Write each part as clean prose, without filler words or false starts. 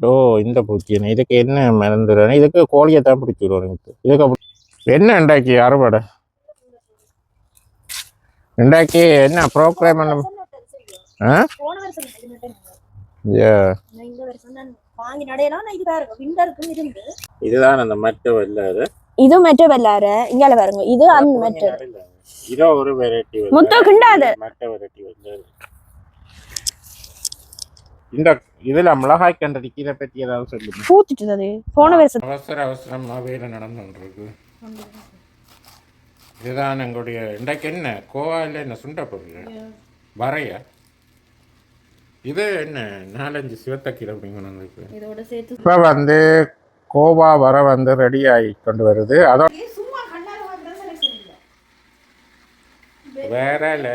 ஓ இந்த பூச்சின்னு இதுக்கு என்ன மறந்துடுறேன். இதுக்கு கோழியை தான் பிடிச்சிடுவோம். இதுக்கு என்ன உண்டாக்கி அறுவடை உண்டாக்கி என்ன ப்ரோக்ராம் பண்ண? இதுதான் அந்த மற்ற வெள்ளாறு. இது மற்ற வெள்ளாறு இங்கால பாருங்க. இது அந்த மற்ற இதோ ஒரு வெரைட்டி முத்த கிண்டாது மற்ற வெரைட்டி வெள்ளாறு. இந்த இதுல மிளகாய் கண்டடிக்கு இதை பத்தி ஏதாவது சொல்லுங்க. பூத்துட்டு போன வருஷம் அவசரமா வேலை நடந்துருக்கு. இதுதான் எங்களுடைய இன்றைக்கு என்ன கோவாயில் என்ன சுண்ட பொருள் வரையா. இது என்ன 4-5 சிவத்தக்கீரை அப்படிங்க. இதோட சேர்த்து இப்போ வந்து கோவா வர வந்து ரெடி ஆகி கொண்டு வருது. அதோட வேற இல்லை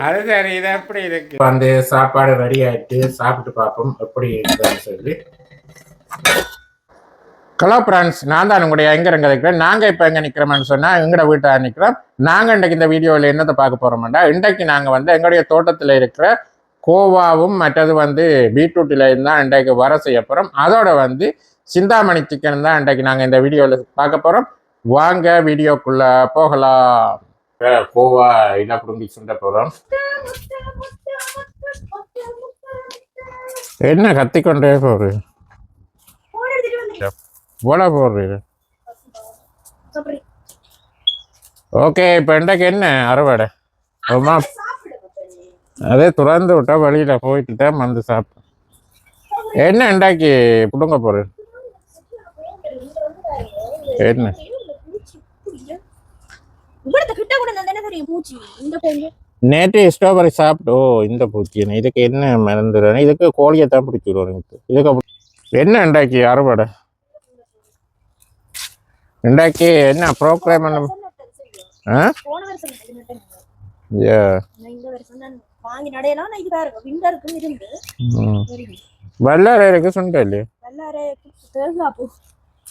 அது சரி. இது எப்படி இருக்கு வந்து சாப்பாடு ரெடி ஆயிட்டு சாப்பிட்டு பார்ப்போம் எப்படி இருக்குன்னு சொல்லி. ஹலோ ஃப்ரெண்ட்ஸ், நான் தான் உங்களுடைய எங்கே இருக்கிறேன். நாங்கள் இப்போ எங்கே நிற்கிறோம்னு சொன்னால் எங்களோட வீட்டாக நிற்கிறோம். நாங்கள் இன்றைக்கு இந்த வீடியோவில் என்னத்தை பார்க்க போகிறோம்னா, இன்றைக்கு நாங்கள் வந்து எங்களுடைய தோட்டத்தில் இருக்கிற கோவாவும் மற்றது வந்து பீட்ரூட்டில் இருந்தால் இன்றைக்கு வர செய்ய போகிறோம். அதோட வந்து சிந்தாமணி சிக்கன் தான் இன்றைக்கு நாங்கள் இந்த வீடியோவில் பார்க்க போகிறோம். வாங்க வீடியோக்குள்ளே போகலாம். கோவா என்ன புடுங்கி சுண்ட போகிறோம். என்ன கத்திக்கொண்டே போகுது போல போடுறது. ஓகே, இப்போ இன்றைக்கு என்ன அறுவடை? அதே துறந்து விட்டா வழியில் போயிட்டு தான் வந்து சாப்பிட்டோம். என்ன இன்றைக்கு புடுங்க போறது? என்ன நேற்று ஸ்ட்ராபெரி சாப்பிட்டோ இந்த பூச்சி இதுக்கு என்ன மறந்துடுறேன். இதுக்கு கோழியை தான் பிடிச்சிடுவோம். இதுக்கு என்ன இன்றைக்கு அறுவடை இன்றைக்கு என்ன ப்ரோக்ராம் பண்ண? வல்லாரை இருக்கு சுண்டை இல்லையா?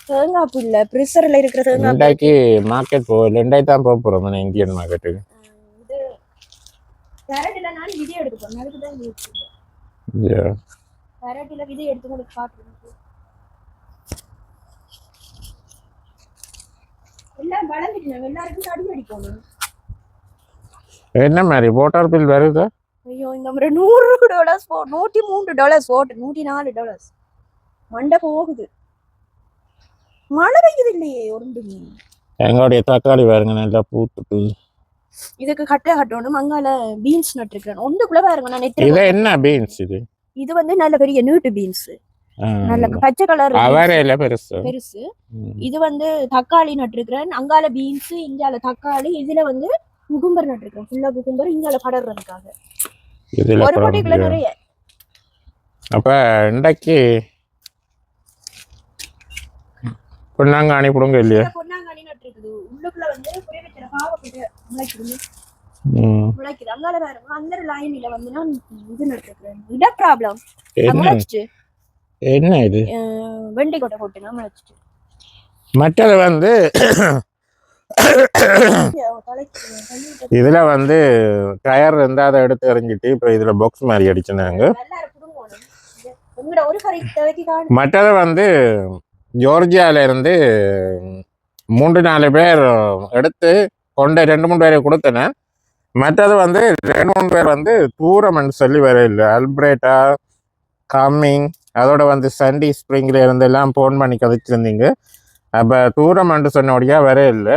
தேங்காய்ப்பு இல்ல பிரஷர்ல இருக்கிற தேங்காய். இன்றைக்கு மார்க்கெட் போகல. இன்றைக்கு தான் போக போறோம் இந்தியன் மார்க்கெட்டுக்கு. கரடில நான் வீடியோ எடுத்துறேன். அதுக்கு தான் வீடியோ. கரடில வீடியோ எடுத்து உங்களுக்கு காட்டுறேன். எல்லாம் வளர்ந்துட்டீங்க. எல்லாருக்கும் அடி அடிக்கணும். என்ன மாதிரி வாட்டர் பில் வருதா? ஐயோ, இந்த மாதிரி $100 $103 போட்டு $104 மண்டை போகுது. மழை பெய்யுது இல்லையே ஒன்றுமே. எங்களுடைய தக்காளி பாருங்க நல்லா பூத்துட்டு. இதுக்கு கட்டணும். அங்கால பீன்ஸ் நட்டுருக்கேன். ஒன்றுக்குள்ள பாருங்க. நான் இது என்ன பீன்ஸ்? இது வந்து நல்ல பெரிய நீட்டு பீன்ஸ். நல்ல பச்சை கலர் பெருசு. இது வந்து தக்காளி நட்டுருக்கிறேன். அங்கால பீன்ஸ், இங்கால தக்காளி. இதுல வந்து குக்கும்பர் நட்டுருக்கேன். ஃபுல்லா குக்கும்பர். இங்கால படறதுக்காக ஒரு பொட்டிக்குள்ள நிறைய. அப்ப இன்றைக்கு பொன்னாங்கானி புடுங்க இல்லையா? பொன்னாங்கானி நட்டுருக்குது. உள்ளுக்குள்ள வந்து குறைவச்சர பாவப்பட்ட முளைக்குது. அங்கால பாருங்க. அந்த லைன்ல வந்து நான் இது நட்டுருக்கேன். இட ப்ராப்ளம் முளைச்சிட்டு. என்ன இது? வெண்டி கொட்டை போட்டுனா முளைச்சிட்டு. மற்றது வந்து இதுல வந்து டயர் இருந்தா அதை எடுத்து எறிஞ்சிட்டு இப்ப இதுல பாக்ஸ் மாதிரி அடிச்சுனாங்க. மற்றது வந்து ஜோர்ஜியால இருந்து 3-4 பேர் எடுத்து கொண்டு 2-3 பேரை கொடுத்தன. மற்றது வந்து 2-3 பேர் வந்து தூரம்னு சொல்லி வர இல்லை. அல்பிரேட்டா, கம்மிங், அதோட வந்து சண்டி ஸ்ப்ரிங்ல இருந்து எல்லாம் போன் பண்ணி கதைச்சிருந்தீங்க. அப்போ தூரம்னு சொன்னபடியா வர இல்லை.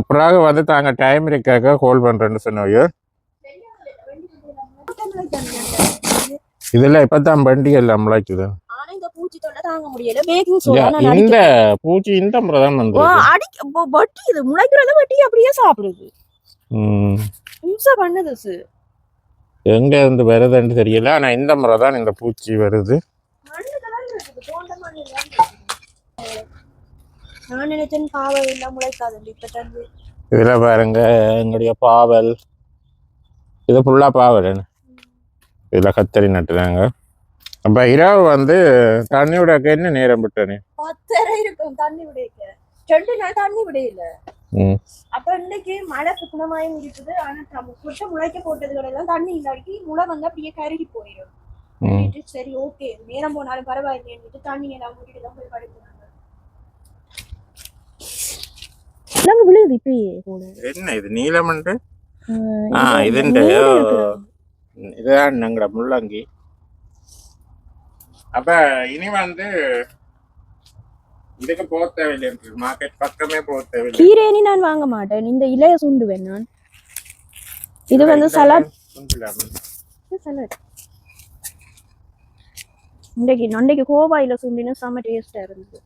பிறகு வந்து தாங்க டைம் இருக்காக கால் பண்ணுறேன்னு சொன்னோயோ. இதில் இப்போ தான் வண்டி எல்லாம் முளைக்குது. இந்த பூச்சி இந்த முறை தான் வந்து வட்டி முளைக்கிறத வட்டி அப்படியே சாப்பிடுது. பண்ணுது. எங்க இருந்து வருதுன்னு தெரியல. ஆனா இந்த முறை தான் இந்த பூச்சி வருது. இதுல பாருங்க எங்களுடைய பாவல். இது ஃபுல்லா பாவல். இதுல கத்தரி நட்டுறாங்க. அப்ப இரவு வந்து தண்ணி விட என்ன நேரம் விட்டனே 10:30 இருக்கும். தண்ணி விட 2 நாள் தண்ணி விடையில அப்ப இன்னைக்கு மழை சுத்தமாயும் இருக்குது. ஆனா புருஷன் முளைக்க போட்டதுகள் எல்லாம் தண்ணி இல்லாட்டி முளை வந்து அப்படியே கருகி போயிடும். சரி ஓகே நேரம் போனாலும் பரவாயில்லைன்னு தண்ணி எல்லாம் கூட்டிட்டு தான் போய் படுக்கிறாங்க. விழுது இப்பயே என்ன இது நீலமண்டு இதுதான் எங்கட முள்ளங்கி. அப்ப இனி வந்து இதுக்கு போக தேவையில்லை, மார்க்கெட் பக்கமே போக தேவையில்லை. கீரைனி நான் வாங்க மாட்டேன், இந்த இலைய சுண்டுவேன் நான். இது வந்து சலாட் சலாட். இன்றைக்கு கோவாயில சுண்டினா செம்ம டேஸ்டா இருந்தது.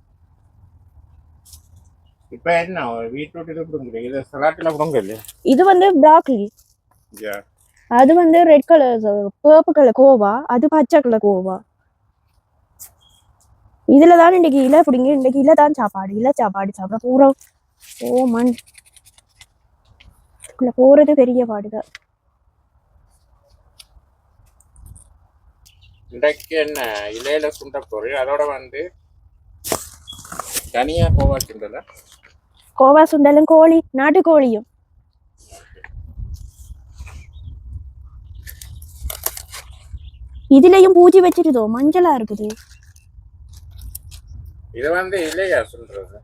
இப்ப என்ன பீட்ரூட் இது புடுங்க, இது சலாட்ல புடுங்க இல்ல. இது வந்து ப்ரோக்கலி. அது வந்து red colour purple colour Goa, அது பச்சை கலர் கோவா. இதுலதான் இன்னைக்கு இலை பிடிங்க, இன்னைக்கு இலை தான் சாப்பாடு. இலை சாப்பாடு சாப்பிட பூரா ஓ மண் போறது பெரிய பாடுதான். இன்றைக்கு என்ன இலையில சுண்ட பொருள், அதோட வந்து தனியா கோவா சுண்டல, கோவா சுண்டலும் கோழி நாட்டுக்கோழியும். இதுலயும் பூச்சி வச்சிருதோ, மஞ்சளா இருக்குது. இது வந்து இலையா சுண்டறது,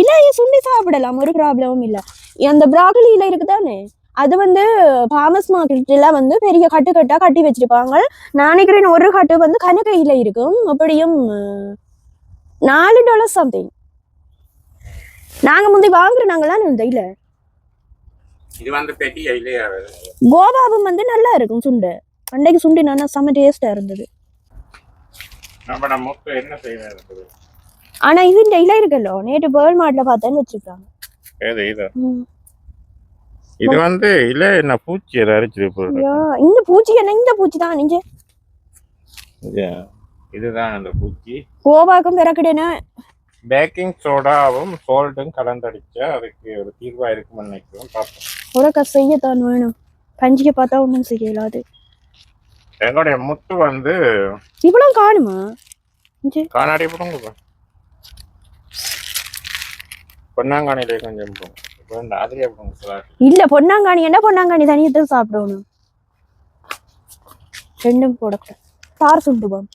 இலைய சுண்டி சாப்பிடலாம், ஒரு ப்ராப்ளமும் இல்ல. அந்த ப்ரோக்கலி இலை இருக்குதானே, அது வந்து ஃபார்மர்ஸ் மார்க்கெட்ல வந்து பெரிய கட்டு கட்டா கட்டி வச்சிருப்பாங்க. நான் நினைக்கிறேன் ஒரு கட்டு வந்து கனக இலை இருக்கும், அப்படியும் $4 சம்திங். நாங்க முந்தி வாங்குறாங்களாம் இந்த இலை. இது வந்து பெரிய இலையா. கோவாவும் வந்து நல்லா இருக்கும் சுண்டு. அன்றைக்கு சுண்டினா செம்ம டேஸ்டா இருந்தது. என்ன செய்யறது? ஆனா இது இந்த இலை இருக்குல்ல, நேற்று பேர்ல் மார்ட்ல பார்த்தேன்னு வச்சிருக்காங்க. இது வந்து இலை என்ன பூச்சி அரிச்சிருக்கு. இந்த பூச்சி என்ன, இந்த பூச்சி தான் நெஞ்சு. இதுதான் அந்த பூச்சி. கோவாக்கும் பிறக்குடனே பேக்கிங் சோடாவும் சால்ட்டும் கலந்தடிச்சா அதுக்கு ஒரு தீர்வா இருக்கும்னு நினைக்கிறோம். பார்ப்போம். உரக்க செய்யத்தான் வேணும், பஞ்சிக்க பார்த்தா ஒன்றும் செய்யலாது. எங்களுடைய முத்து வந்து இவ்வளவு காணுமா? காணாடி போடுங்க, பொன்னாங்கானிலே கொஞ்சம் இல்ல. பொன்னாங்கானி என்ன, பொன்னாங்கானி தனியத்தை சாப்பிடணும், ரெண்டும் போடக்கூடாது. தார் சுண்டுவோம்,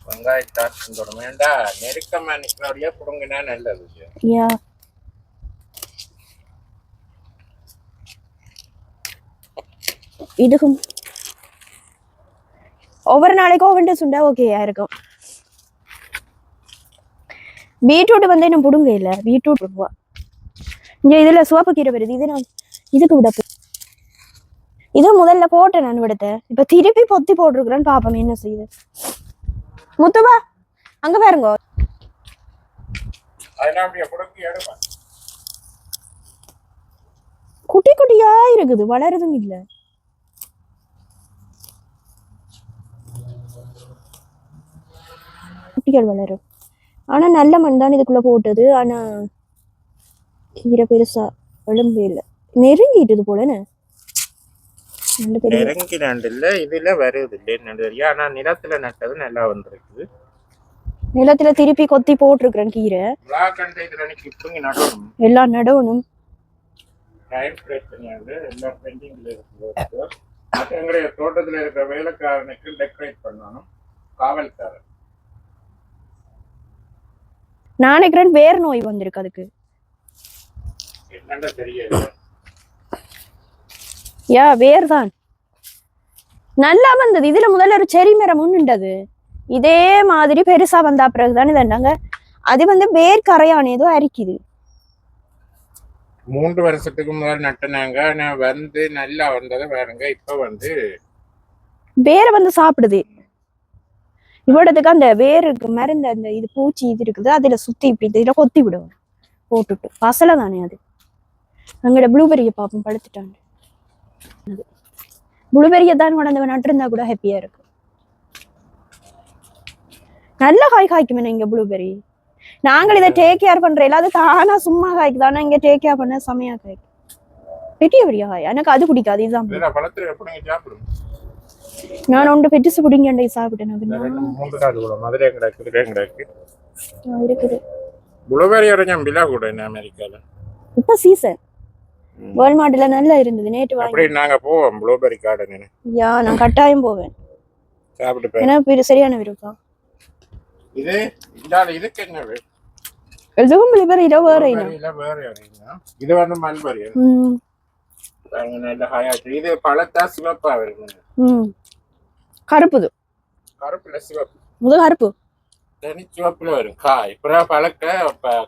வெங்காய தார் சுண்டணும். வேண்டா நெருக்கமா நிக்கிறோடியா புடுங்கினா நல்லது. யா இதுக்கும் ஒவ்வொரு நாளைக்கும் ஒவ்வொரு சுண்டா ஓகேயா இருக்கும். பீட்ரூட் வந்து என்ன புடுங்க இல்ல, பீட்ரூட் ரூபா. இங்க இதுல சிவப்பு கீரை வருது, இது நான் இதுக்கு விட இது முதல்ல போட்டேன் நான் விடத்த, இப்ப திருப்பி பொத்தி போட்டிருக்கிறேன்னு பாப்போம் என்ன செய்யுது. முத்துவா அங்க பாருங்க, குட்டி குட்டியா இருக்குது, வளருதும் இல்ல. குட்டிகள் வளரும், ஆனா நல்ல மண் தான் இதுக்குள்ள போட்டது. ஆனா கீரை பெருசா எலும்பு இல்ல, நெருங்கிட்டு போலன்னு இதுல வருது இல்ல. ஆனா நிலத்துல நட்டது நல்லா வந்திருக்குது. நிலத்துல திருப்பி கொத்தி போட்டிருக்கிறேன் கீரை. எல்லாம் நடணும். எங்களுடைய தோட்டத்துல இருக்கிற வேலைக்காரனுக்கு டெக்கரேட் பண்ணணும், காவல்காரன். நான் நினைக்கிறேன் வேர் நோய் வந்திருக்கு அதுக்கு. என்னன்னு தெரியல. யா வேர் தான் நல்லா வந்தது. இதுல முதல்ல ஒரு செரி மரம் உண்டுண்டது, இதே மாதிரி பெருசா வந்தா பிறகுதான் இதாண்டாங்க. அது வந்து வேர் கரையான ஏதோ அரிக்குது. 3 வருஷத்துக்கு முதல் நட்டுனாங்க, நான் வந்து நல்லா வந்ததை பாருங்க. இப்ப வந்து வேரை வந்து சாப்பிடுது. இவ்வளவுக்கு அந்த வேருக்கு மருந்து அந்த இது பூச்சி இது இருக்குது, அதுல சுத்தி இப்படி இதுல கொத்தி விடுவோம் போட்டுட்டு. பசலை தானே அது. அங்கட ப்ளூபெரியை பார்ப்போம், படுத்துட்டாங்க. ப்ளூபெரியை தான் கொண்டு நட்டுருந்தா கூட ஹாப்பியா இருக்கு. நல்ல காய் காய்க்குமே இங்க ப்ளூபெரி. நாங்கள் இதை டேக் கேர் பண்றோம், அது தானா சும்மா காய்க்குது. ஆனா இங்க டேக் கேர் பண்ண செமையா காய்க்கு, பெரிய பெரிய காய். எனக்கு அது பிடிக்காது. இதுதான் நான் ஒன்று பெருசு பிடிங்க சாப்பிட்டேன். இருக்குது. ப்ளூபெரி வரைக்கும் விலை கூட என்ன அமெரிக்கால. இப்ப சீசன் வால்மார்ட்ல நல்லா இருந்தது நேற்று வாங்கி. அப்படி நாங்க போவோம் ப்ளூபெரி கார்டன். யா நான் கட்டாயம் போவேன். சாப்பிட்டு ஏன்னா சரியான விருப்பம். இது இந்தால இதுக்கு என்ன எதுவும் ப்ளூபெரி வேற வேற இது வந்து மல்பெரி. நல்ல ஹாயாச்சு. இது பழத்தா சிவப்பா வருது. கருப்புது கருப்புல சிவப்பு முதல் கருப்பு தனி சிவப்புல வரும் காய். அப்புறம் பழக்க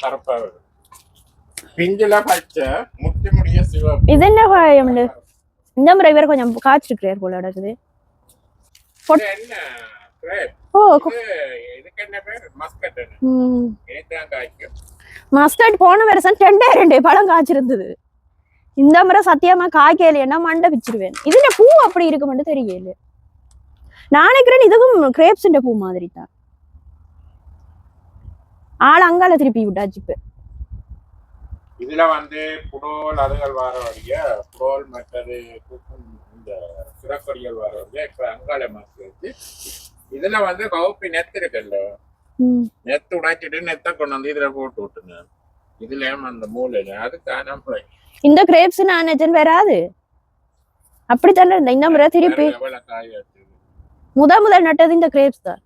கருப்பா வரும். பிஞ்சுல பச்சை முட்டி முடிய சிவப்பு. இது என்ன காயம்? இந்த முறை வேற கொஞ்சம் காய்ச்சிருக்கிறார் போல நடக்குது. என்ன இதுக்கு என்ன பேர்? மஸ்கட். மஸ்கட் போன வருஷம் 2 பழம் காய்ச்சிருந்தது. இந்த முறை சத்தியமா காய்க்கலைன்னா மண்டை பிச்சிருவேன். இதுல பூ அப்படி இருக்கு மட்டும் தெரியல. நான் நினைக்கிறேன் இதுவும் கிரேப்ஸ் பூ மாதிரி தான். ஆள் அங்கால திருப்பி விட்டாச்சு. இப்ப இதுல வந்து புடோல் அதுகள் வர வழிய புடோல் மற்றது இந்த சிறப்படிகள் வர வழிய இப்ப அங்கால மாசி வச்சு இதுல வந்து கவுப்பி நெத்து இருக்குல்ல, நெத்து உடைச்சிட்டு நெத்த கொண்டு வந்து இதுல போட்டு விட்டுங்க. இதுல அந்த மூலையில அதுக்கான இந்த கிரேப்ஸ் நான் வராது அப்படித்தானே இருந்த. இந்த முறை திருப்பி முதல் நட்டது இந்த கிரேப்ஸ் தான்.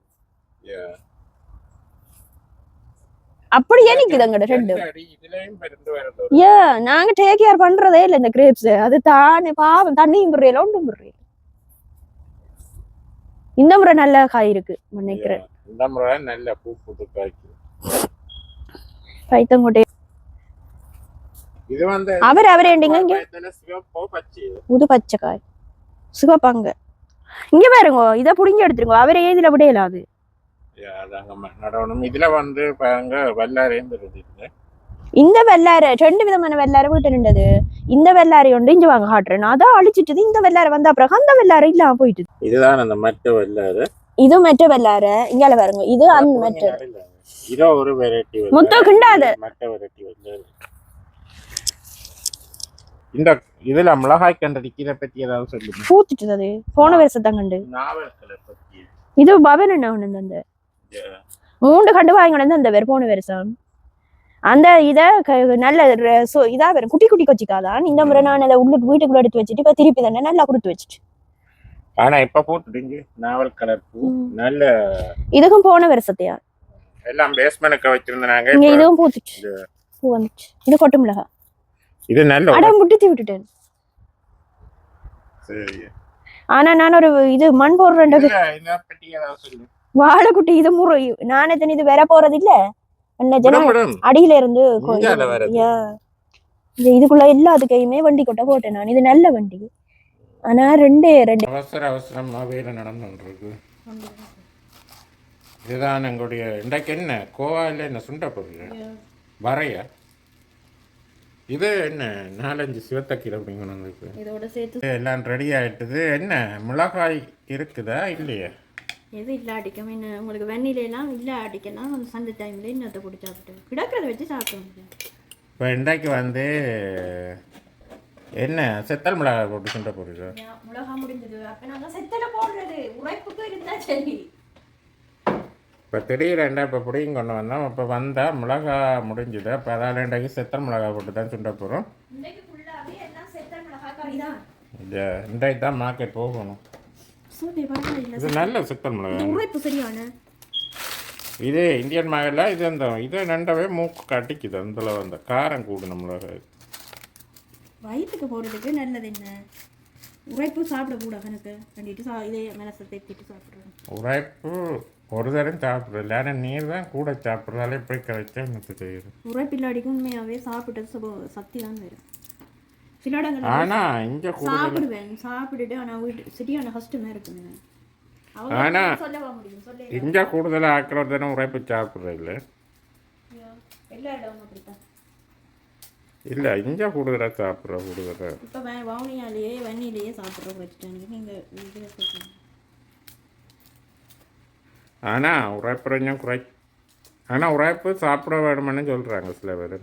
அப்படியே நிக்குதுங்க ரெண்டு. நாங்க டேக் கேர் பண்றதே இல்ல இந்த கிரேப்ஸ். அது தானே பாவம் தண்ணியும் புரியல ஒன்றும் புரியல. இந்த முறை நல்ல காய் இருக்கு நினைக்கிறேன். இந்த முறை நல்ல பூ பூத்து காய்க்கு. பைத்தங்கோட்டை இது வந்து அவர் ஏண்டிங்க இங்க சிவப்பு பச்சை புது பச்சை காய் சிவப்பாங்க. இங்க பாருங்க இத புடிங்கி எடுத்துருங்க. அவரே இதுல விடையல. அது இதுல வந்து இந்த வெள்ளார 2 விதமான வெள்ளார வீட்டு நின்றது. இந்த வெள்ளாரை ஒன்று இங்க வாங்க காட்டுறேன். அதான் அழிச்சிட்டு இந்த வெள்ளார வந்த அப்புறம் அந்த வெள்ளார இல்லாம போயிட்டு. இதுதான் அந்த மற்ற வெள்ளார. இது மற்ற வெள்ளார இங்கால பாருங்க. இது அந்த மற்ற இதோ ஒரு வெரைட்டி முத்த கிண்டாத மற்ற வெரைட்டி வெள்ளார. இந்த இதுல மிளகாய் கண்டது கீரை பத்தி ஏதாவது சொல்லுங்க. பூத்துட்டு அது போன வருஷத்தான் கண்டு. நாவல் கலர் பத்தி இது பவன் என்ன ஒண்ணு அந்த 3 கண்டு வாங்கி அந்த வேற போன வருஷம். அந்த இத நல்ல இதா வரும் குட்டி குட்டி கொச்சிக்காதான். இந்த முறை நான் அதை உள்ளுக்கு வீட்டுக்குள்ள எடுத்து வச்சுட்டு இப்ப திருப்பி தானே நல்லா கொடுத்து வச்சுட்டு. ஆனா இப்ப போட்டுட்டீங்க நாவல் கலர் பூ நல்ல. இதுக்கும் போன வருஷத்தையா எல்லாம் பேஸ்மென்ட்க்கு வச்சிருந்தாங்க. இங்க இதுவும் பூத்துச்சு. பூ வந்துச்சு. இது கொட்டு மிளகா. இது நல்ல அடம் முட்டி விட்டுட்டேன். சரி. ஆனா நான் ஒரு இது மண் போடுறேன். இத பத்தி ஏதாவது சொல்லுங்க. வாழைக்குட்டி இது முறை நானே தனி இது வேற போறது இல்ல. அடியில இருந்து இதுக்குள்ள எல்லாத்துக்கையுமே வண்டி கொட்ட போட்டேன் நான். இது நல்ல வண்டி. ஆனா 2 அவசரமா வேலை நடந்துருக்கு. இதுதான் எங்களுடைய இன்றைக்கு என்ன கோவால என்ன சுண்ட பொருள் வரையா. இது என்ன 4-5 சிவத்தக்கீரை அப்படிங்க இதோட சேர்த்து எல்லாம் ரெடி ஆயிட்டுது. என்ன மிளகாய் இருக்குதா இல்லையா? எது இல்லை அடிக்கும். என்ன உங்களுக்கு வெண்ணிலாம் இல்லை அடிக்கலாம். அந்த சண்டை டைம்ல இன்னத்தை போட்டு சாப்பிட்டு கிடக்கிறத வச்சு சாப்பிட முடியும். இப்போ இன்றைக்கு வந்து என்ன செத்தல் மிளகாய் போட்டு சுண்ட போடுறது. மிளகா முடிஞ்சது. அப்போ நாங்கள் செத்தலை போடுறது உரைப்புக்கு இருந்தா சரி. இப்போ திடீரெண்டா இப்போ பிடிங்க கொண்டு வந்தோம். இப்போ வந்தால் மிளகா முடிஞ்சுது. அப்போ அதால் இன்றைக்கு செத்தல் மிளகாய் போட்டு தான் சுண்ட போகிறோம். இன்றைக்கு தான் மார்க்கெட் போகணும். இது நல்ல செத்தல் மிளகாய். இது இந்தியன் மிளகாயில் இது அந்த இதை நண்டவே மூக்கு கட்டிக்குது. அந்த அந்த காரம் கூடணும் மிளகாய். வயிற்றுக்கு போடுறதுக்கு நல்லது. என்ன உரைப்பு சாப்பிடக்கூடாது. எனக்கு கண்டிட்டு இதே மனசை தேத்திட்டு சாப்பிட்றேன். உரைப்பு ஒரு தரம் சாப்பிட்றது. ஆனால் நீர் தான் கூட சாப்பிட்றதால எப்படி கரைச்சா எனக்கு தெரியுது. உரைப்பில்லாடிக்கும் உண்மையாகவே சாப்பிட்டது சக்தி தான் வரும். சில இடங்கள் ஆனால் இங்கே சாப்பிடுவேன் சாப்பிட்டுட்டு ஆனால் வீட்டு சரியான கஷ்டமாக இருக்குங்க. ஆனால் இங்கே கூடுதலாக ஆக்கிறது தானே உரைப்பு சாப்பிட்றது இல்லை. எல்லா இடமும் அப்படித்தான் இல்லை. இங்கே கூடுதலாக சாப்பிட்றோம். கூடுதலாக இப்போ வவுனியாலேயே வன்னியிலேயே சாப்பிட்றோம் வச்சுட்டாங்க. நீங்கள் ஆனால் உரைப்புறையும் ஆனால் உரைப்பு சாப்பிட வேணும்னு சொல்கிறாங்க சில பேர்.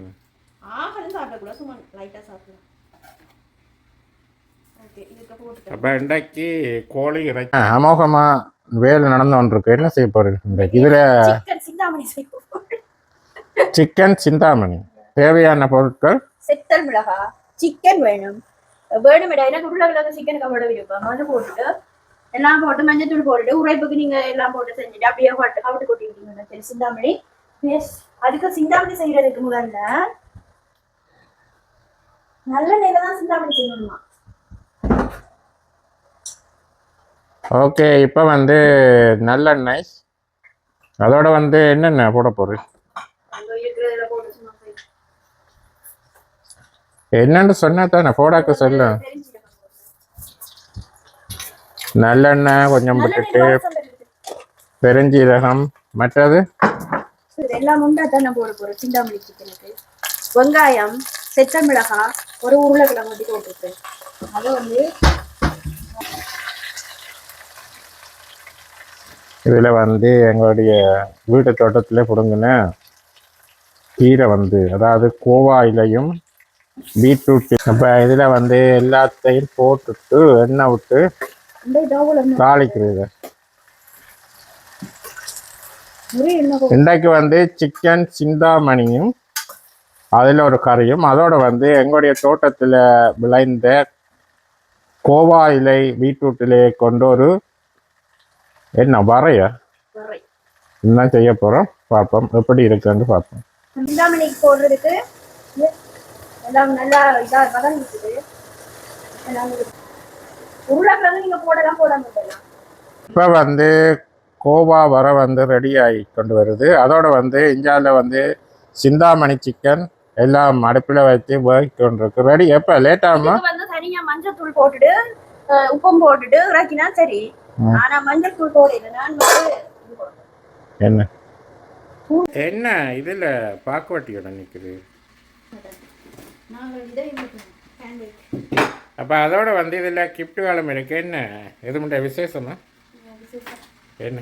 சாப்பிடக்கூடாது, சும்மா லைட்டாக சாப்பிடலாம். அப்போ இன்றைக்கு கோழி இறைச்சி அமோகமாக வேலை நடந்து கொண்டிருக்கு. என்ன செய்ய போகிறது இன்றைக்கு? இதில் சிக்கன் சிந்தாமணி தேவையான பொருட்கள் செத்தல் மிளகா, சிக்கன் வேணும். வேணுமிடா எனக்கு உருளைக்கிழங்கு சிக்கன் கவட விருப்பம். அது போட்டுட்டு எல்லாம் போட்டு மஞ்சத்தூள் போட்டுட்டு உரைப்புக்கு நீங்க எல்லாம் போட்டு செஞ்சுட்டு அப்படியே போட்டு கவுட்டு கொட்டிக்கிட்டீங்கன்னா சரி சிந்தாமணி. அதுக்கு சிந்தாமணி செய்யறதுக்கு முதல்ல நல்ல நெய்ல தான் சிந்தாமணி செய்யணுமா. ஓகே, இப்போ வந்து நல்லெண்ணெய், அதோட வந்து என்னென்ன போட போறேன் என்னன்னு சொன்னா தானே போடாக்க சொல்ல. நல்லெண்ணெய் கொஞ்சம் போட்டுட்டு பெருஞ்சீரகம், மற்றது எல்லாம் உண்டா தானே போட போறோம். சிந்தாமணி சிக்கனுக்கு வெங்காயம், செத்த மிளகாய், ஒரு உருளைக்கிழங்கு மட்டும் போட்டுருக்கேன். அதை வந்து இதில் வந்து எங்களுடைய வீட்டு தோட்டத்தில் பிடுங்கின கீரை வந்து, அதாவது கோவா இலையும் பீட்ரூட். அப்போ இதில் வந்து எல்லாத்தையும் போட்டுட்டு எண்ணெய் விட்டு தாளிக்கிறது. இன்றைக்கு வந்து சிக்கன் சிந்தாமணியும் அதில் ஒரு கறியும், அதோட வந்து எங்களுடைய தோட்டத்தில் விளைந்த கோவா இலை பீட்ரூட் இலையை கொண்டு ஒரு என்ன வரைய என்ன செய்ய போகிறோம் பார்ப்போம், எப்படி இருக்குன்னு பார்ப்போம். சிந்தாமணிக்கு போடுறதுக்கு எல்லாம் நல்லா இதாக வதங்கிட்டு உருளைக்கிழங்கு நீங்க போடலாம் போடாம போடலாம். இப்போ வந்து கோவா வர வந்து ரெடி ஆகி கொண்டு வருது. அதோட வந்து இந்தியாவில் வந்து சிந்தாமணி சிக்கன் எல்லாம் அடுப்பில் வச்சு வேகி கொண்டிருக்கு. ரெடி. எப்போ லேட் ஆகுமா வந்து தனியா மஞ்சள் தூள் போட்டுட்டு உப்பும் போட்டுட்டு இறக்கினா சரி. ஆனா மஞ்சள் தூள் போடல. நான் என்ன என்ன இதில் பாக்குவட்டியோட நிற்குது. அப்போ அதோட வந்து இதில் கிஃப்ட் காலம் இருக்கு. என்ன எது மட்டும் விசேஷமா என்ன?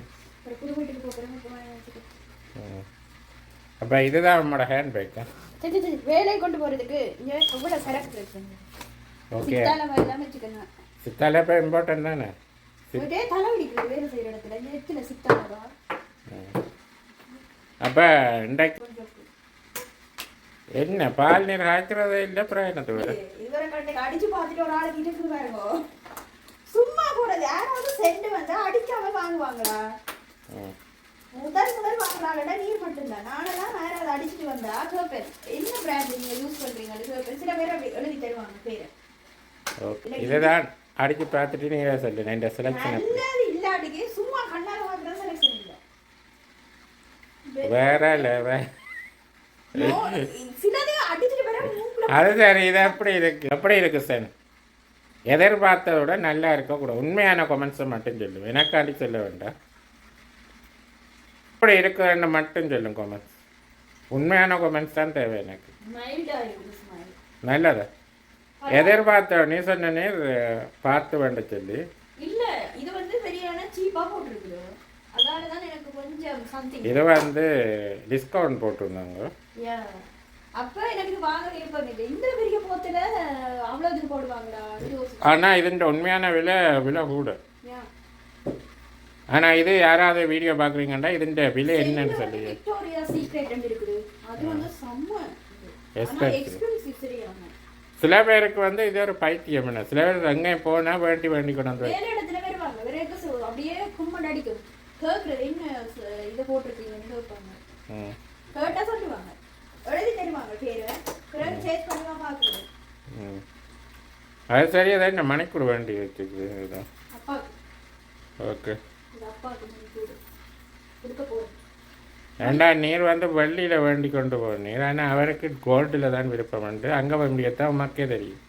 அப்போ இதுதான் நம்மளோட ஹேண்ட் பேக்கா? வேலையை கொண்டு போகிறதுக்கு எவ்வளோ சரக்கு இருக்கு. ஓகே, சித்தால இப்போ இம்பார்ட்டன்ட் தானே. தலைவலிக்கு வேலை செய்கிற இடத்துல எத்தனை சித்தாலா. அப்போ இன்றைக்கு என்ன பால் நீர் காய்க்கிறதே இல்லை பிரயோஜனத்தோட இவரை கண்டு அடிச்சு பார்த்துட்டு ஒரு ஆளுக்கு இருக்கு பாருங்க. சும்மா போடுறது யாராவது சென்று வந்தா அடிக்காம வாங்குவாங்களா? முதல் வாங்குறாங்கடா நீர் மட்டும்தான். நானெல்லாம் வேற அதை அடிச்சுட்டு வந்தா கேப்பேன் என்ன பிராண்ட் நீங்க யூஸ் பண்றீங்க கேப்பேன். சில பேர் அப்படி எழுதி தருவாங்க பேரை. இதுதான் அடிச்சு பார்த்துட்டு நீங்க சொல்லுங்க இந்த செலக்ஷன் இல்லாடிக்கு சும்மா கண்ணால வாங்குற செலக்ஷன் இல்லை. வேற இல்லை அது சரி. இது எப்படி இருக்கு சார்? எதிர்பார்த்ததை விட நல்லா இருக்கக்கூடாது. உண்மையான கொமெண்ட்ஸை மட்டும் சொல்லுவேன், எனக்காண்டி சொல்ல வேண்டாம். எப்படி இருக்குன்னு மட்டும் சொல்லும் கொமெண்ட்ஸ். உண்மையான கொமெண்ட்ஸ் தான் தேவை எனக்கு. நல்லதா எதிர்பார்த்த நீ சொன்னே பார்த்து வேண்ட சொல்லி இல்ல. இது வந்து சரியான சீப்பா போட்டுருக்கு. அதனால தான் எனக்கு கொஞ்சம் சம்திங். இது வந்து டிஸ்கவுண்ட் போட்டுருந்தாங்க. அப்ப எனக்கு வாங்க விருப்பம் இல்லை. இந்த பெரிய போத்துல அவ்வளவுக்கு போடுவாங்களா? ஆனா இதுன்ற உண்மையான விலை கூட. ஆனா இது யாராவது வீடியோ பாக்குறீங்கன்னா இதுன்ற விலை என்னன்னு சொல்லி. விக்டோரியா சீக்ரெட் இருக்குது. அது வந்து செம்ம எக்ஸ்பென்சிவ் சரியான. சில பேருக்கு வந்து இது ஒரு பைத்தியம். என்ன சில பேர் அங்கே போனா வேண்டி கொண்டு வந்து வேற இடத்துல வருவாங்க. வேற எதுக்கு அப்படியே கும்மன் அடிக்கும். கேக்குறது என்ன இதை போட்டிருக்கீங்கன்னு கேட்பாங்க. கேட்டா சொல்லுவாங்க, எழுதி தருவாங்க பேரை. பிறகு சேஸ் பண்ணுவா பார்க்குறது. அது சரி. அதான் என்ன மணிக்கூட வேண்டி வச்சுக்குது இதுதான். ஓகே. ஏண்டா நீர் வந்து வள்ளியில் வேண்டி கொண்டு போனீர். ஆனால் அவருக்கு கோல்டில் தான் விருப்பம் உண்டு. அங்கே வர முடியாதான் உமக்கே தெரியும்.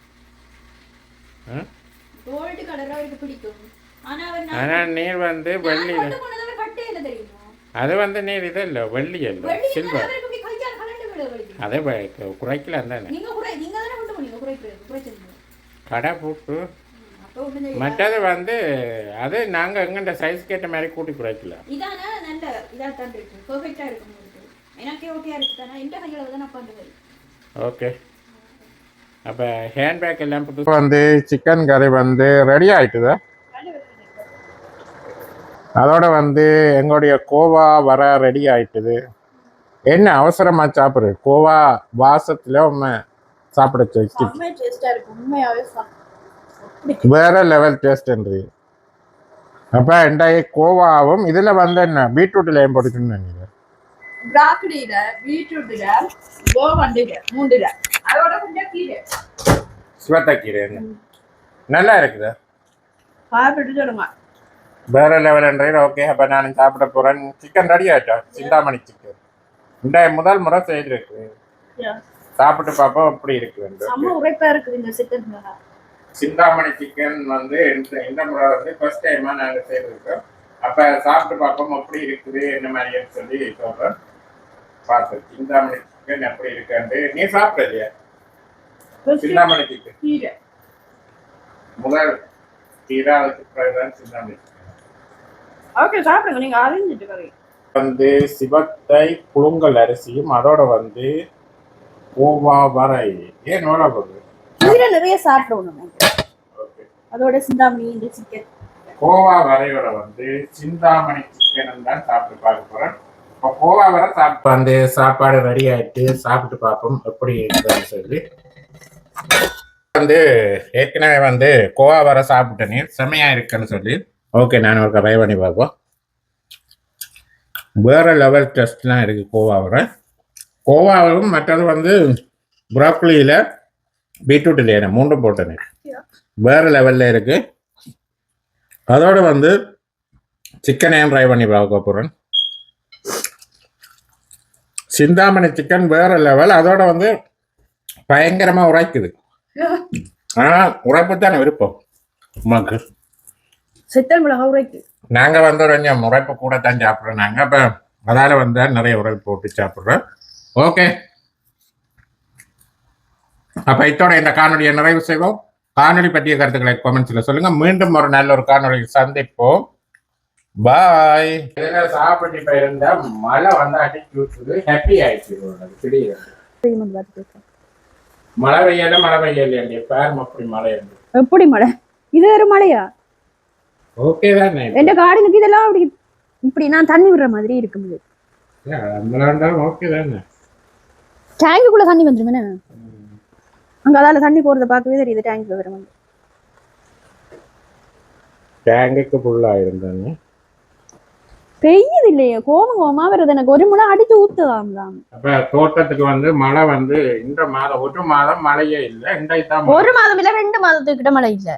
ஆனால் நீர் வந்து வள்ளியில் அது வந்து நீர் இது இல்லை வள்ளி இல்லை சில்வர். அதே குறைக்கலாம் தானே கடை போட்டு. மற்றது வந்து அது நாங்கள் எங்கள்கிட்ட சைஸ் கேட்ட மாதிரி கூட்டி குறைக்கலாம். ஓகே. அப்போ ஹேண்ட்பேக் எல்லாம் புதுசு வந்து சிக்கன் கறி வந்து ரெடி ஆகிட்டுதா. அதோட வந்து எங்களுடைய கோவா வர ரெடி ஆகிட்டுது. என்ன அவசரமா சாப்பிடுற கோவா வாசத்துல உண்மை சாப்பிட வச்சு செம்ம டேஸ்டா இருக்கு உண்மையாவே வேற லெவல் டேஸ்ட்ன்றது. அப்ப ரெண்டாயி கோவாவும் இதுல வந்து என்ன பீட்ரூட்ல ஏன் போட்டுக்கணும் பிராக்கடியில பீட்ரூட்ல கோவண்டுல மூண்டுல அதோட கொஞ்சம் கீரை சிவத்தக்கீரை நல்லா இருக்குதா சாப்பிட்டு சொல்லுங்க வேற லெவல்ன்றது. ஓகே அப்ப நான் சாப்பிட போறேன். சிக்கன் ரெடி ஆயிட்டா சிந்தாமணி சிக்கன் இந்த முதல் முறை செய்திருக்கு. சாப்பிட்டு பார்ப்போம் எப்படி இருக்கு. செம்ம உரைப்பா இருக்குது இந்த சிக்கன். சிந்தாமணி சிக்கன் வந்து இந்த முறை வந்து ஃபர்ஸ்ட் டைமா நாங்க செய்திருக்கோம். அப்ப சாப்பிட்டு பார்ப்போம் எப்படி இருக்குது என்ன மாதிரின்னு சொல்லி சொல்றேன். பார்த்து சிந்தாமணி சிக்கன் எப்படி இருக்காண்டு நீ சாப்பிடலையா? சிந்தாமணி சிக்கன் கீரை முதல் கீரை அதுக்கு பிறகுதான் சிந்தாமணி சிக்கன். ஓகே சாப்பிடுங்க நீங்க அறிஞ்சிட்டு வரீங்க. வந்து சிவத்தை புழுங்கல் அரிசியும் அதோட வந்து கோவா வரை ஏன் நோட போகுது கீரை நிறைய சாப்பிடணும். அதோட சிந்தாமணி இந்த சிக்கன் கோவா வரையோட வந்து சிந்தாமணி சிக்கன் தான் சாப்பிட்டு பார்க்க போறேன். இப்போ கோவா வரை சாப்பிட்டு வந்து சாப்பாடு ரெடி ஆயிட்டு சாப்பிட்டு பார்ப்போம் எப்படி இருக்குன்னு சொல்லி. வந்து ஏற்கனவே வந்து கோவா வரை சாப்பிட்டேனே செம்மையா இருக்குன்னு சொல்லி ஓகே நான் ஒரு ட்ரை பண்ணி பார்ப்போம். வேற லெவல் டெஸ்ட்லாம் இருக்கு கோவா வரை. கோவாவும் மற்றது வந்து ப்ராக்லியில பீட்ரூட் இல்லையா மூண்டும் போட்டேனே வேற லெவல்ல இருக்கு. அதோட வந்து சிக்கனையும் ட்ரை பண்ணி பார்க்க போறேன். சிந்தாமணி சிக்கன் வேற லெவல். அதோட வந்து பயங்கரமா உரைக்குது. ஆனா உரைப்பு தானே விருப்பம் உமாக்கு. சித்தல் மிளகா உரைக்கு நாங்க வந்து கொஞ்சம் உரைப்பு கூட தான் சாப்பிட்றோம் நாங்க. அப்ப அதால வந்து நிறைய உரைப்பு போட்டு சாப்பிட்றோம். ஓகே அப்ப இதோட இந்த காணொலியை நிறைவு செய்வோம். காணொலி பற்றிய கருத்துக்களை கமெண்ட்ஸ்ல சொல்லுங்க. மீண்டும் ஒரு நல்ல ஒரு காணொலியில் சந்திப்போம். பாய். சாப்பிட்டு போயிருந்தா மழை வந்து அடிச்சு ஹாப்பி ஆயிடுச்சு. மழை பெய்யல பேரும் அப்படி மழை இருந்து எப்படி மழை இது ஒரு மழையா? ஓகே தானே எந்த கார்டனுக்கு இதெல்லாம் அப்படி இப்படி நான் தண்ணி விடுற மாதிரி இருக்குது. ஓகே தானே டேங்குக்குள்ள தண்ணி வந்துருமே அங்க அதால தண்ணி போறத பார்க்கவே தெரியுது. டேங்குக்குள்ள வர மாதிரி டேங்குக்கு ஃபுல்லா இருந்தானே பெய்யுது இல்லையே கோவம் கோவமா வருது. எனக்கு ஒரு முறை அடிச்சு ஊத்துதாம் தான். அப்ப தோட்டத்துக்கு வந்து மழை வந்து இந்த மாதம் ஒரு மாதம் மழையே இல்லை. ஒரு மாதம் இல்ல 2 மாதத்துக்கிட்ட மழை இல்லை.